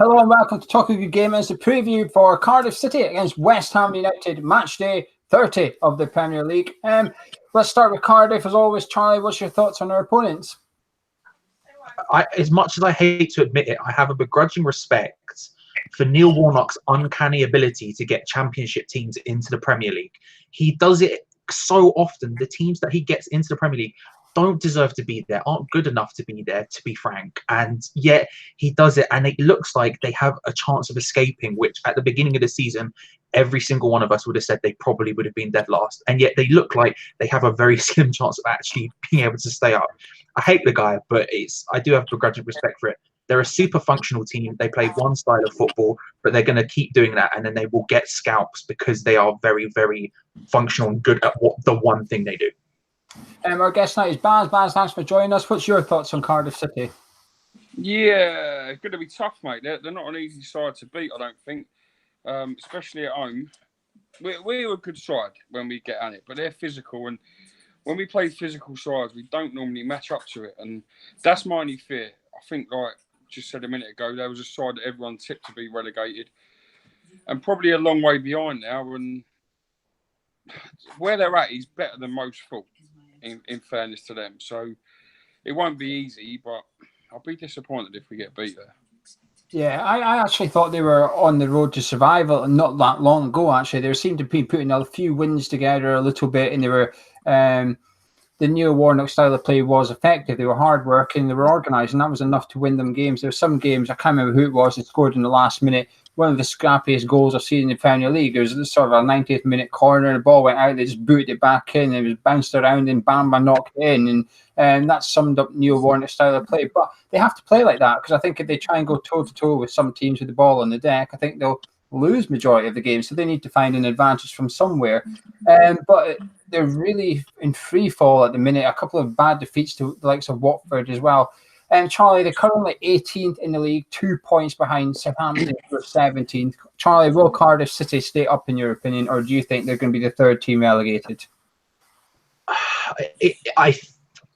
Hello and welcome to Talk a Good Game. It's a preview for Cardiff City against West Ham United, match day 30 of the Premier League. Let's start with Cardiff. As always, Charlie, what's your thoughts on our opponents? As much as I hate to admit it, I have a begrudging respect for Neil Warnock's uncanny ability to get championship teams into the Premier League. He does it so often. The teams that he gets into the Premier League don't deserve to be there, aren't good enough to be there, to be frank. And yet he does it, and it looks like they have a chance of escaping, which at the beginning of the season, every single one of us would have said they probably would have been dead last. And yet they look like they have a very slim chance of actually being able to stay up. I hate the guy, but I do have begrudging respect for it. They're a super functional team. They play one style of football, but they're going to keep doing that, and then they will get scalps because they are very, very functional and good at the one thing they do. Our guest tonight is Baz. Baz, thanks for joining us. What's your thoughts on Cardiff City? Yeah, it's going to be tough, mate. They're not an easy side to beat, I don't think, especially at home. We're a good side when we get at it, but they're physical, and when we play physical sides, we don't normally match up to it, and that's my only fear. I think, like just said a minute ago, there was a side that everyone tipped to be relegated, and probably a long way behind now, and where they're at is better than most thought, in fairness to them. So it won't be easy, but I'll be disappointed if we get beat there. Yeah, I actually thought they were on the road to survival not that long ago, actually. They seemed to be putting a few wins together a little bit, and they were the Neil Warnock style of play was effective. They were hard-working, they were organised, and that was enough to win them games. There were some games, I can't remember who it was, that scored in the last minute. One of the scrappiest goals I've seen in the Premier League. There was sort of a 90th minute corner, the ball went out, they just booted it back in, it was bounced around and Bamba knocked it in, and that summed up Neil Warnock's style of play. But they have to play like that, because I think if they try and go toe-to-toe with some teams with the ball on the deck, I think they'll lose majority of the game, so they need to find an advantage from somewhere. But they're really in free fall at the minute. A couple of bad defeats to the likes of Watford as well. Charlie, they're currently 18th in the league, 2 points behind Southampton for 17th. Charlie, will Cardiff City stay up in your opinion, or do you think they're going to be the third team relegated?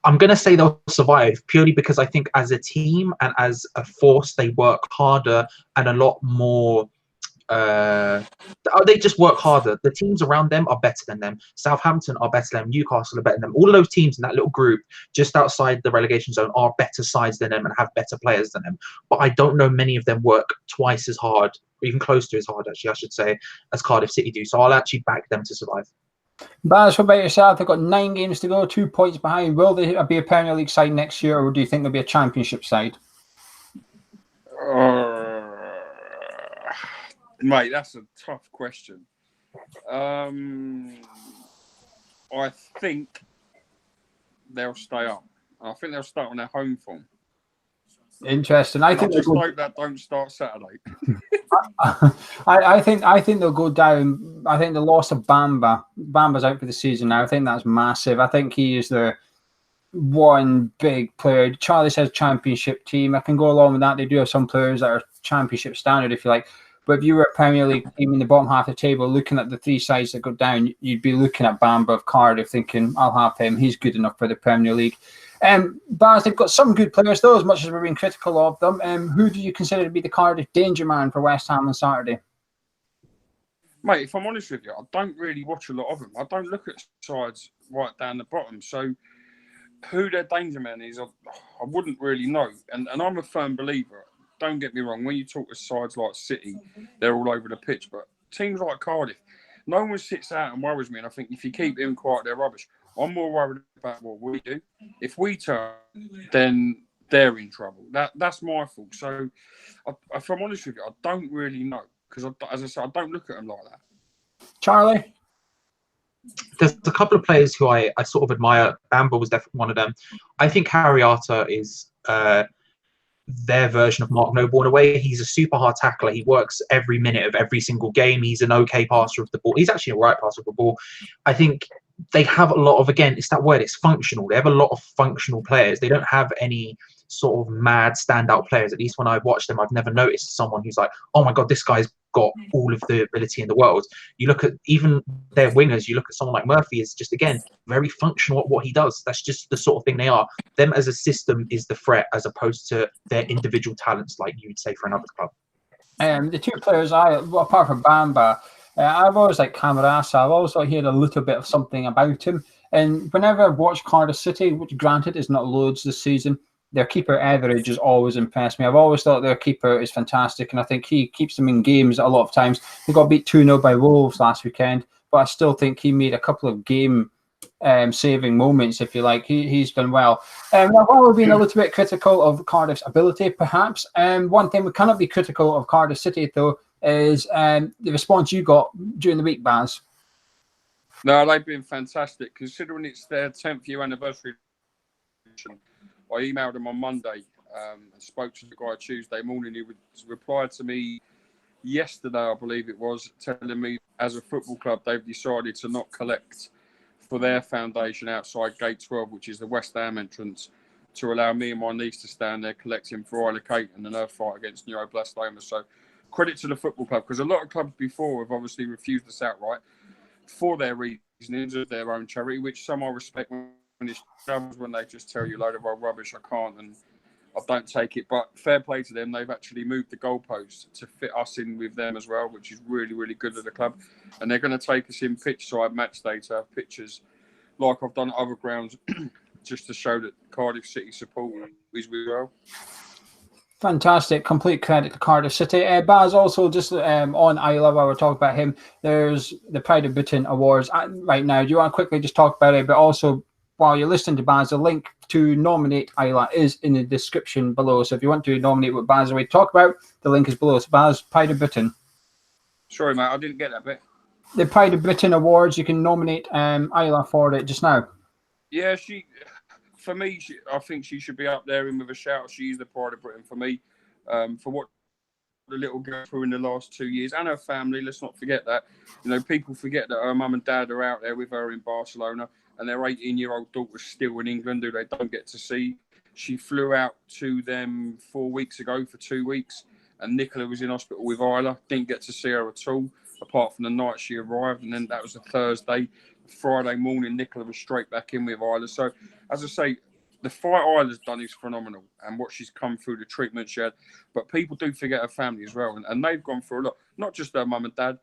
I'm going to say they'll survive purely because I think as a team and as a force, they work harder and a lot more. They just work harder. The teams around them are better than them. Southampton are better than them. Newcastle are better than them. All of those teams in that little group just outside the relegation zone are better sides than them and have better players than them. But I don't know many of them work twice as hard, or even close to as hard, actually, I should say, as Cardiff City do. So I'll actually back them to survive. Baz, what about yourself? They've got 9 games to go, 2 points behind. Will they be a Premier League side next year, or do you think they'll be a Championship side? Mate, that's a tough question. I think they'll stay up. I think they'll start on their home form. Interesting. I think just hope that don't start Saturday. I think they'll go down. I think the loss of Bamba's out for the season now. I think that's massive. I think he is the one big player. Charlie says Championship team. I can go along with that. They do have some players that are Championship standard, if you like. But if you were a Premier League team in the bottom half of the table, looking at the 3 sides that go down, you'd be looking at Bamba of Cardiff, thinking, I'll have him. He's good enough for the Premier League. Baz, they've got some good players, though, as much as we're being critical of them. Who do you consider to be the Cardiff danger man for West Ham on Saturday? Mate, if I'm honest with you, I don't really watch a lot of them. I don't look at sides right down the bottom. So who their danger man is, I wouldn't really know. And I'm a firm believer. Don't get me wrong, when you talk to sides like City, they're all over the pitch. But teams like Cardiff, no one sits out and worries me. And I think if you keep them quiet, they're rubbish. I'm more worried about what we do. If we turn, then they're in trouble. That's my fault. So if I'm honest with you, I don't really know. Because, as I said, I don't look at them like that. Charlie? There's a couple of players who I sort of admire. Bamba was definitely one of them. I think Harry Arter is their version of Mark Noble in a way. He's a super hard tackler. He works every minute of every single game. He's an okay passer of the ball. He's actually a right passer of the ball. I think they have a lot of, again, it's that word, it's functional. They have a lot of functional players. They don't have any sort of mad standout players. At least when I watch them, I've never noticed someone who's like, oh my God, this guy's got all of the ability in the world. You look at even their wingers, you look at someone like Murphy is just, again, very functional at what he does. That's just the sort of thing they are. Them as a system is the threat as opposed to their individual talents like you would say for another club. The two players apart from Bamba, I've always liked Camarasa. I've always thought he had a little bit of something about him. And whenever I've watched Cardiff City, which granted is not loads this season, their keeper Etheridge has always impressed me. I've always thought their keeper is fantastic, and I think he keeps them in games a lot of times. They got beat 2-0 by Wolves last weekend, but I still think he made a couple of game saving moments, if you like. He's done well. While we've been a little bit critical of Cardiff's ability, perhaps, one thing we cannot be critical of Cardiff City, though, is the response you got during the week, Baz. No, they've been fantastic, considering it's their 10th year anniversary. I emailed them on Monday and spoke to the guy Tuesday morning. He replied to me yesterday, I believe it was, telling me as a football club they've decided to not collect for their foundation outside Gate 12, which is the West Ham entrance, to allow me and my niece to stand there collecting for Isla Kate and the nerve fight against neuroblastoma. So credit to the football club, because a lot of clubs before have obviously refused us outright for their reasonings of their own charity, which some I respect when it's others when they just tell you a load of old rubbish. I can't and I don't take it. But fair play to them. They've actually moved the goalposts to fit us in with them as well, which is really, really good of the club. And they're going to take us in pitch side match day to have pictures like I've done at other grounds just to show that Cardiff City support is well. Fantastic. Complete credit to Cardiff City. Baz, also just on Isla, while we're talking about him, there's the Pride of Britain Awards right now. Do you want to quickly just talk about it? But also, while you're listening to Baz, the link to nominate Isla is in the description below. So if you want to nominate what Baz and we talk about, the link is below. So Baz, Pride of Britain. Sorry, mate, I didn't get that bit. The Pride of Britain Awards, you can nominate Isla for it just now. Yeah, for me, I think she should be up there and with a shout. She's the Pride of Britain for me. For what the little girl through in the last 2 years, and her family, let's not forget that. You know, people forget that her mum and dad are out there with her in Barcelona, and their 18-year-old daughter's still in England, who they don't get to see. She flew out to them 4 weeks ago for 2 weeks, and Nicola was in hospital with Isla. Didn't get to see her at all, apart from the night she arrived, and then that was a Thursday. Friday morning, Nicola was straight back in with Isla. So, as I say, the fight Isla's done is phenomenal, and what she's come through, the treatment she had. But people do forget her family as well, and they've gone through a lot. Not just her mum and dad,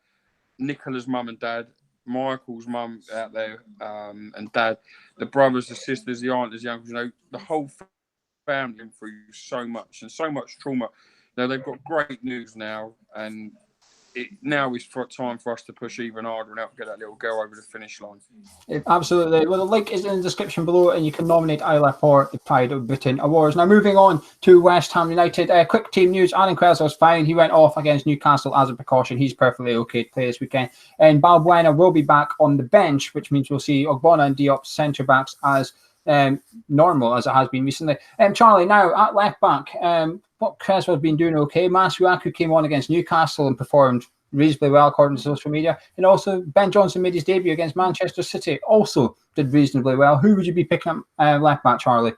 Nicola's mum and dad, Michael's mum out there and dad, the brothers, the sisters, the aunts, the uncles. You know, the whole family went through so much and so much trauma. Now they've got great news now, and it now is time for us to push even harder and help get that little girl over the finish line. Absolutely. Well, the link is in the description below, and you can nominate Isla for the Pride of Britain Awards. Now, moving on to West Ham United. Quick team news. Aaron Cresswell's fine. He went off against Newcastle as a precaution. He's perfectly okay to play this weekend. And Balbuena will be back on the bench, which means we'll see Ogbonna and Diop centre-backs as normal as it has been recently. Charlie, now at left back, what Cresswell's been doing okay. Masuaku came on against Newcastle and performed reasonably well according to social media, and also Ben Johnson made his debut against Manchester City, also did reasonably well. Who would you be picking up left back, Charlie?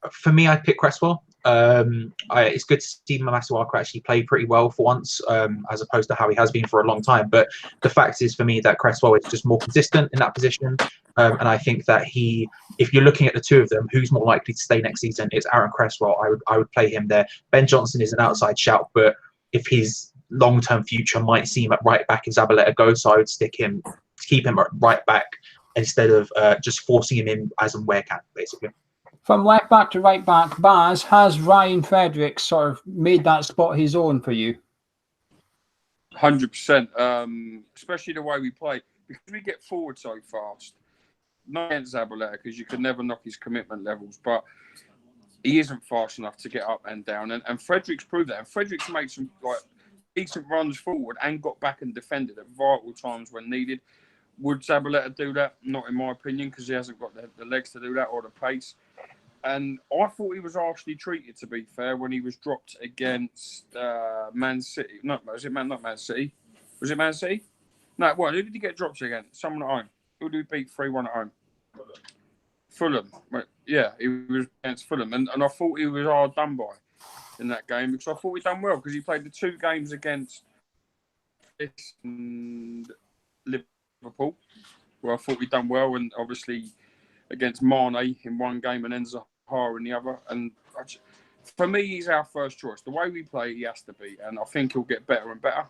For me, I'd pick Cresswell. It's good to see Masuaku actually play pretty well for once, as opposed to how he has been for a long time. But the fact is, for me, that Cresswell is just more consistent in that position. And I think that if you're looking at the two of them, who's more likely to stay next season, it's Aaron Cresswell. I would play him there. Ben Johnson is an outside shout, but if his long-term future might seem at right back, is Zabaleta go, so I would keep him at right back instead of just forcing him in as and where can, basically. From left back to right back, Baz, has Ryan Fredericks sort of made that spot his own for you? 100%, especially the way we play, because we get forward so fast. Not against Zabaleta, because you can never knock his commitment levels, but he isn't fast enough to get up and down. And Fredericks proved that. And Fredericks made some decent runs forward and got back and defended at vital times when needed. Would Zabaleta do that? Not in my opinion, because he hasn't got the legs to do that or the pace. And I thought he was harshly treated, to be fair, when he was dropped against Man City. Not Man City. Was it Man City? No, what? Who did he get dropped against? Someone at home. Who did he beat 3-1 at home? Fulham. Yeah, he was against Fulham. And I thought he was hard done by in that game, because I thought he'd done well, because he played the 2 games against and Liverpool, where I thought he'd done well, and obviously against Mane in one game and then Zaha in the other. And for me, he's our first choice. The way we play, he has to be, and I think he'll get better and better.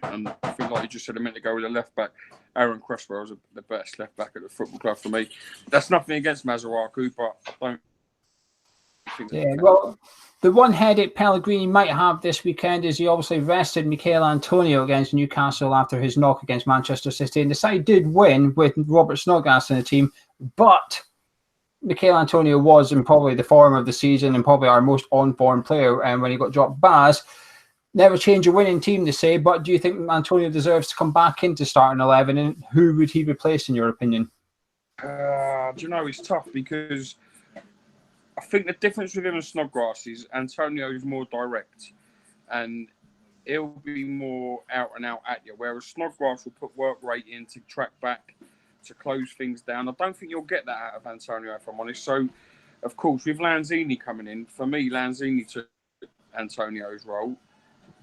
And I think, like you just said a minute ago, with the left back, Aaron Cresswell is the best left back at the football club for me. That's nothing against Masuaku, but I don't think. Yeah, well, the one headache Pellegrini might have this weekend is he obviously rested Michail Antonio against Newcastle after his knock against Manchester City, and the side did win with Robert Snodgrass in the team, but Michail Antonio was in probably the form of the season and probably our most on-form player, and when he got dropped, Baz. Never change a winning team, to say, but do you think Antonio deserves to come back into starting 11, and who would he replace, in your opinion? Do you know, it's tough because I think the difference with him and Snodgrass is Antonio is more direct and he'll be more out and out at you, whereas Snodgrass will put work rate in to track back, to close things down. I don't think you'll get that out of Antonio, if I'm honest. So, of course, with Lanzini coming in, for me, Lanzini took Antonio's role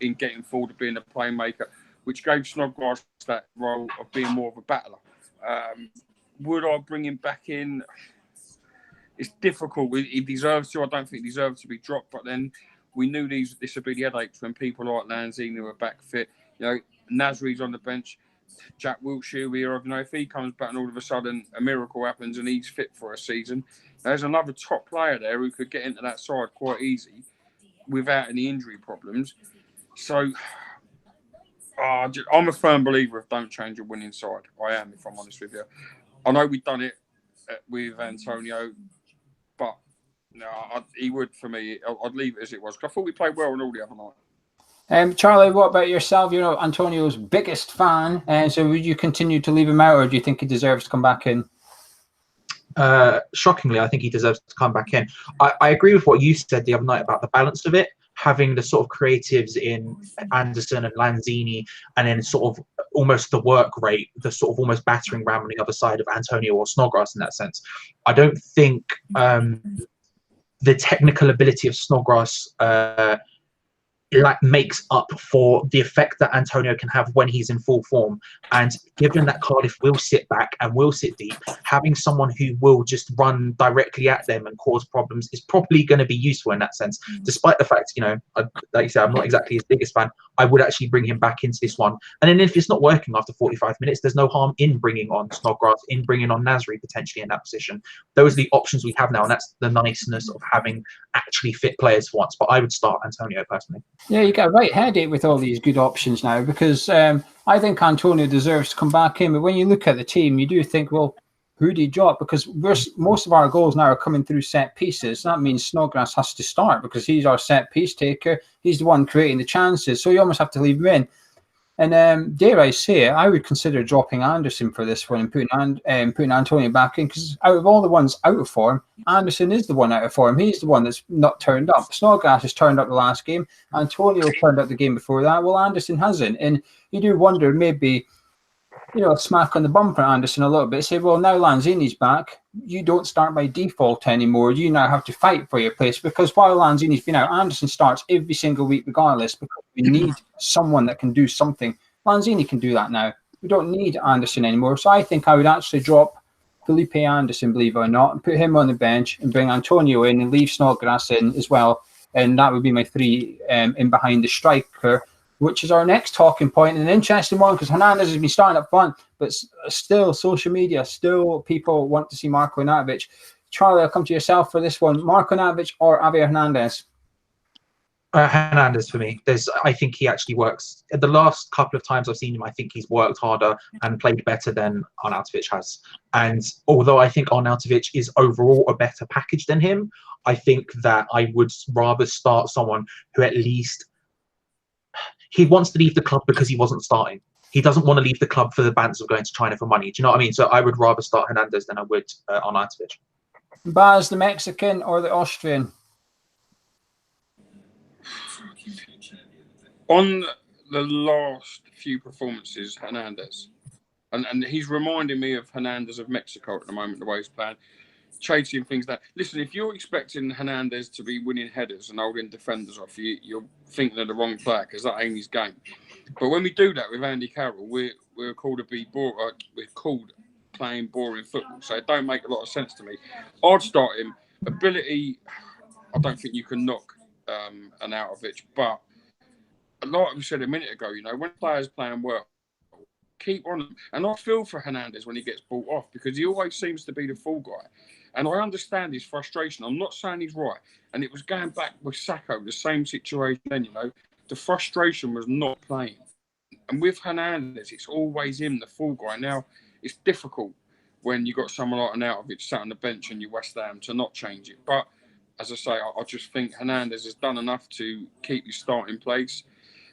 in getting forward, being a playmaker, which gave Snodgrass that role of being more of a battler. Would I bring him back in? It's difficult. He deserves to. I don't think he deserves to be dropped, but then we knew this would be the headaches when people like Lanzini were back fit. You know, Nasri's on the bench. Jack Wilshere, if he comes back and all of a sudden a miracle happens and he's fit for a season, there's another top player there who could get into that side quite easy without any injury problems. So I'm a firm believer of don't change your winning side. I am, if I'm honest with you. I know we've done it with Antonio, but no, he would for me. I'd leave it as it was. I thought we played well on all the other night. Charlie, what about yourself? You're Antonio's biggest fan, and so would you continue to leave him out, or do you think he deserves to come back in? Shockingly, I think he deserves to come back in. I agree with what you said the other night about the balance of it, having the sort of creatives in Anderson and Lanzini, and then sort of almost the work rate, the sort of almost battering ram on the other side of Antonio or Snodgrass in that sense. I don't think the technical ability of Snodgrass makes up for the effect that Antonio can have when he's in full form. And given that Cardiff will sit back and will sit deep, having someone who will just run directly at them and cause problems is probably going to be useful in that sense. Despite the fact, like you said, I'm not exactly his biggest fan, I would actually bring him back into this one. And then if it's not working after 45 minutes, there's no harm in bringing on Snodgrass, in bringing on Nasri potentially in that position. Those are the options we have now, and that's the niceness of having actually fit players for once. But I would start Antonio personally. Yeah, you got a right headache with all these good options now, because I think Antonio deserves to come back in. But when you look at the team, you do think, well, who do you drop? Because most of our goals now are coming through set pieces. That means Snodgrass has to start because he's our set piece taker. He's the one creating the chances. So you almost have to leave him in. And dare I say it, I would consider dropping Anderson for this one and putting Antonio back in, because out of all the ones out of form, Anderson is the one out of form. He's the one that's not turned up. Snodgrass has turned up the last game. Antonio turned up the game before that. Well, Anderson hasn't. And you do wonder, maybe, a smack on the bum for Anderson a little bit. Say, well, now Lanzini's back, you don't start by default anymore. You now have to fight for your place, because while Lanzini's been out, Anderson starts every single week regardless, because we need someone that can do something. Lanzini can do that now. We don't need Anderson anymore. So I think I would actually drop Felipe Anderson, believe it or not, and put him on the bench and bring Antonio in and leave Snodgrass in as well. And that would be my three in behind the striker, which is our next talking point, and an interesting one, because Hernandez has been starting up front, but still social media, still people want to see Marko Arnautovic. Charlie, I'll come to yourself for this one. Marko Arnautovic or Javier Hernandez? Hernandez for me. I think he actually works. The last couple of times I've seen him, I think he's worked harder and played better than Arnautovic has. And although I think Arnautovic is overall a better package than him, I think that I would rather start someone who at least... He wants to leave the club because he wasn't starting. He doesn't want to leave the club for the bants of going to China for money. Do you know what I mean? So I would rather start Hernandez than I would Arnautovic. Baz, the Mexican or the Austrian? On the last few performances, Hernandez. And he's reminding me of Hernandez of Mexico at the moment, the way he's playing. Chasing things down. Listen, if you're expecting Hernandez to be winning headers and holding defenders off you, you're thinking of the wrong player, because that ain't his game. But when we do that with Andy Carroll, we're called we're called playing boring football. So it don't make a lot of sense to me. I'd start him. Ability, I don't think you can knock an Arnautovic, but like we said a minute ago, when players playing well, keep on them. And I feel for Hernandez when he gets bought off because he always seems to be the fall guy. And I understand his frustration. I'm not saying he's right. And it was going back with Sacco, the same situation then, The frustration was not playing. And with Hernandez, it's always him, the fall guy. Now, it's difficult when you've got someone like Arnautovic sat on the bench and you West Ham to not change it. But, as I say, I just think Hernandez has done enough to keep his starting place.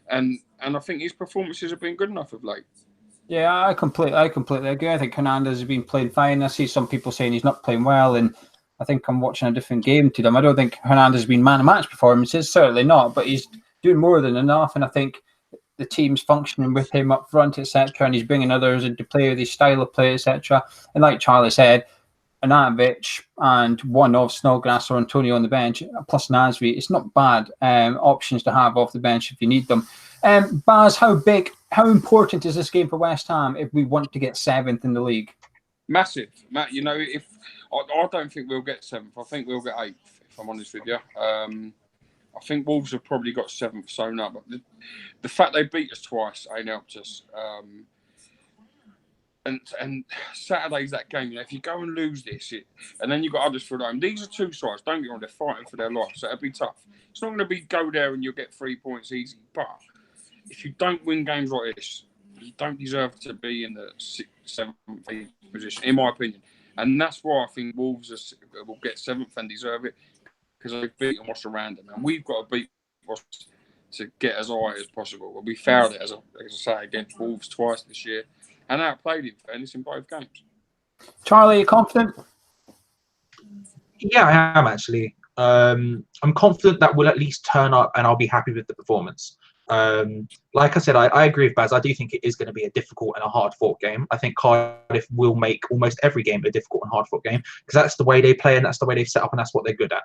And I think his performances have been good enough of late. Yeah, I completely agree. I think Hernandez has been playing fine. I see some people saying he's not playing well, and I think I'm watching a different game to them. I don't think Hernandez has been man of match performances, certainly not, but he's doing more than enough, and I think the team's functioning with him up front, etc., and he's bringing others into play with his style of play, etc. And like Charlie said, Arnautovic and one of Snodgrass or Antonio on the bench, plus Nasri, it's not bad options to have off the bench if you need them. Baz, how important is this game for West Ham if we want to get 7th in the league? Massive, Matt. If I don't think we'll get 7th, I think we'll get 8th. If I'm honest with you, I think Wolves have probably got 7th sewn up. But the fact they beat us twice ain't helped us. And Saturday's that game. If you go and lose this, and then you've got others for home. These are two sides. Don't get on. They're fighting for their life, so it'll be tough. It's not going to be go there and you'll get 3 points easy, but if you don't win games like this, you don't deserve to be in the 6th, 7th, 8th position, in my opinion. And that's why I think Wolves will get 7th and deserve it, because they've beaten what's around them. And we've got to beat what's to get as high as possible. Well, we failed it, as I say, against Wolves twice this year, and outplayed him, fairness, in both games. Charlie, are you confident? Yeah, I am actually. I'm confident that we'll at least turn up and I'll be happy with the performance. Like I said, I agree with Baz. I do think it is going to be a difficult and a hard-fought game. I think Cardiff will make almost every game a difficult and hard-fought game because that's the way they play and that's the way they've set up and that's what they're good at.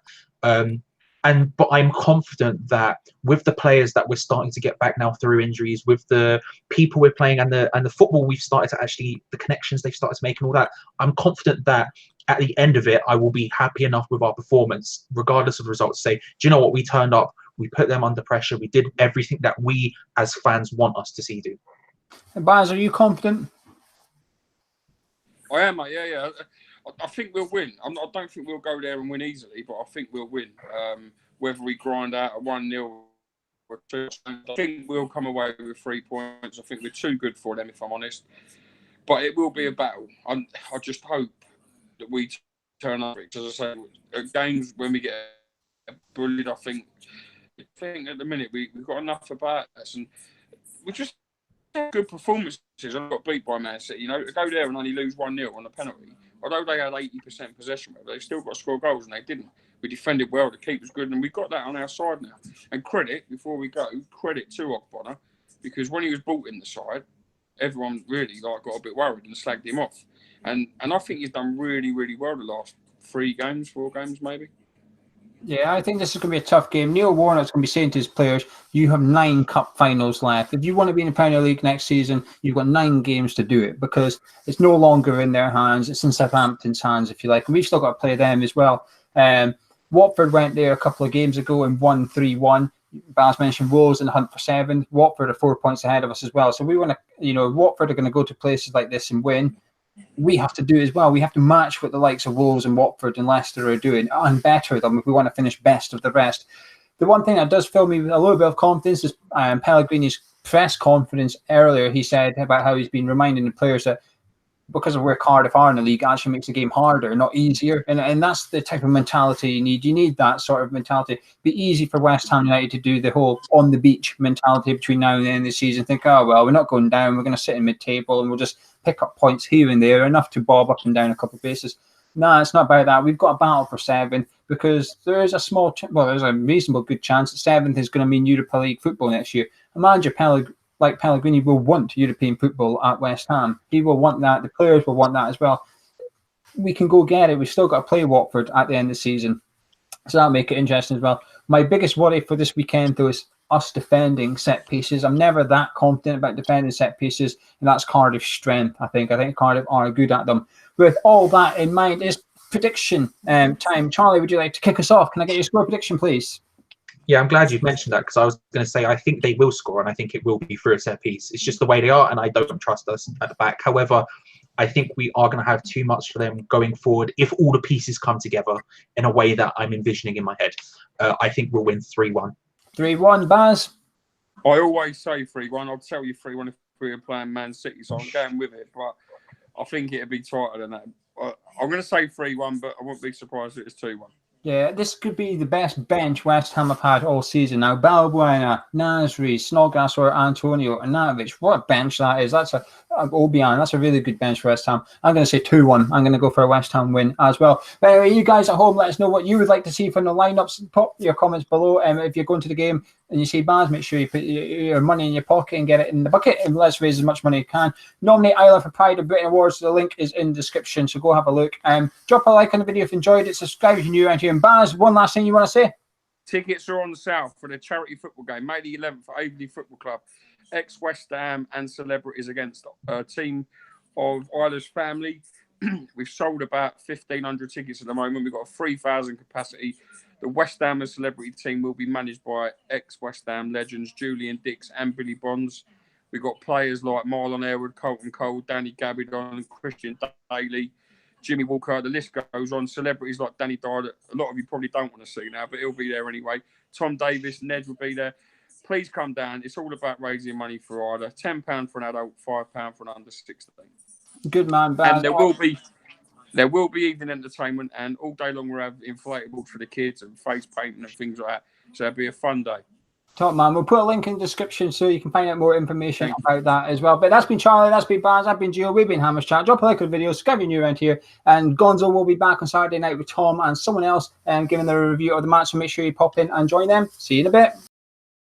But I'm confident that with the players that we're starting to get back now through injuries, with the people we're playing and the football we've started to actually, the connections they've started to make and all that, I'm confident that at the end of it, I will be happy enough with our performance, regardless of the results. Say, do you know what? We turned up, we put them under pressure, we did everything that we as fans want us to see do. And Baz, are you confident? I am, mate. Yeah. I think we'll win. I don't think we'll go there and win easily, but I think we'll win. Whether we grind out a 1-0 or 2, I think we'll come away with 3 points. I think we're too good for them, if I'm honest. But it will be a battle. I just hope that we turn up. As I say, at games when we get bullied, I think at the minute we've got enough about us, and we just have good performances. I got beat by Man City. To go there and only lose 1-0 on a penalty. Although they had 80% possession, they've still got to score goals, and they didn't. We defended well, the keeper's good, and we've got that on our side now. And before we go, credit to Ogbonna, because when he was brought in the side, everyone really got a bit worried and slagged him off. And I think he's done really, really well the last 4 games maybe. Yeah, I think this is going to be a tough game. Neil Warnock's going to be saying to his players, you have 9 cup finals left. If you want to be in the Premier League next season, you've got 9 games to do it because it's no longer in their hands. It's in Southampton's hands, if you like. And we've still got to play them as well. Watford went there a couple of games ago and won 3-1. Baz mentioned Wolves in the hunt for 7. Watford are 4 points ahead of us as well. So we want to, Watford are going to go to places like this and win. We have to do it as well. We have to match what the likes of Wolves and Watford and Leicester are doing and better them if we want to finish best of the rest. The one thing that does fill me with a little bit of confidence is Pellegrini's press conference earlier. He said about how he's been reminding the players that because of where Cardiff are in the league, actually makes the game harder, not easier. And that's the type of mentality you need. You need that sort of mentality. It'd be easy for West Ham United to do the whole on the beach mentality between now and the end of the season. Think, oh, well, we're not going down. We're going to sit in mid-table and we'll just pick up points here and there, enough to bob up and down a couple of bases. No, it's not about that. We've got a battle for 7 because there is a there's a reasonable good chance that 7th is going to mean Europa League football next year. A manager like Pellegrini will want European football at West Ham. He will want that. The players will want that as well. We can go get it. We've still got to play Watford at the end of the season. So that'll make it interesting as well. My biggest worry for this weekend, though, is us defending set pieces. I'm never that confident about defending set pieces, and that's Cardiff's strength, I think. I think Cardiff are good at them. With all that in mind, is prediction time. Charlie, would you like to kick us off? Can I get your score prediction, please? Yeah, I'm glad you've mentioned that because I was going to say I think they will score and I think it will be through a set piece. It's just the way they are and I don't trust us at the back. However, I think we are going to have too much for them going forward if all the pieces come together in a way that I'm envisioning in my head. I think we'll win 3-1. 3-1, Baz? I always say 3-1. I'll tell you 3-1 if we were playing Man City, so I'm going with it. But I think it'd be tighter than that. I'm going to say 3-1, but I won't be surprised if it's 2-1. Yeah, this could be the best bench West Ham have had all season. Now, Balbuena, Nasri, Snodgrass, or Antonio, and Natovic. What a bench that is. That's Obiang. That's a really good bench for West Ham. I'm going to say 2-1. I'm going to go for a West Ham win as well. But anyway, you guys at home, let us know what you would like to see from the lineups. Pop your comments below. If you're going to the game and you see Baz, make sure you put your money in your pocket and get it in the bucket, and let's raise as much money as you can. Nominate Isla for Pride of Britain Awards. The link is in the description, so go have a look. Drop a like on the video if you enjoyed it. Subscribe if you're new around here. And Baz, one last thing you want to say? Tickets are on the south for the charity football game, May the 11th for Averley Football Club. Ex-West Ham and celebrities against a team of Isla's family. We've sold about 1,500 tickets at the moment. We've got a 3,000 capacity. The West Ham and celebrity team will be managed by ex-West Ham legends Julian Dix and Billy Bonds. We've got players like Marlon Airwood, Colton Cole, Danny Gabidon, Christian Daly, Jimmy Walker. The list goes on. Celebrities like Danny Dyer, that a lot of you probably don't want to see now, but he'll be there anyway. Tom Davis, Ned will be there. Please come down. It's all about raising money for Ida. £10 for an adult, £5 for an under 16. Good man, Baz. And there will be evening entertainment, and all day long we'll have inflatables for the kids and face painting and things like that. So it'll be a fun day. Top man. We'll put a link in the description so you can find out more information about that as well. But that's been Charlie, that's been Baz, I've been Gio, we've been Hammers Chat. Drop a like on the video, subscribe if you're new around here. And Gonzo will be back on Saturday night with Tom and someone else giving their review of the match. So make sure you pop in and join them. See you in a bit.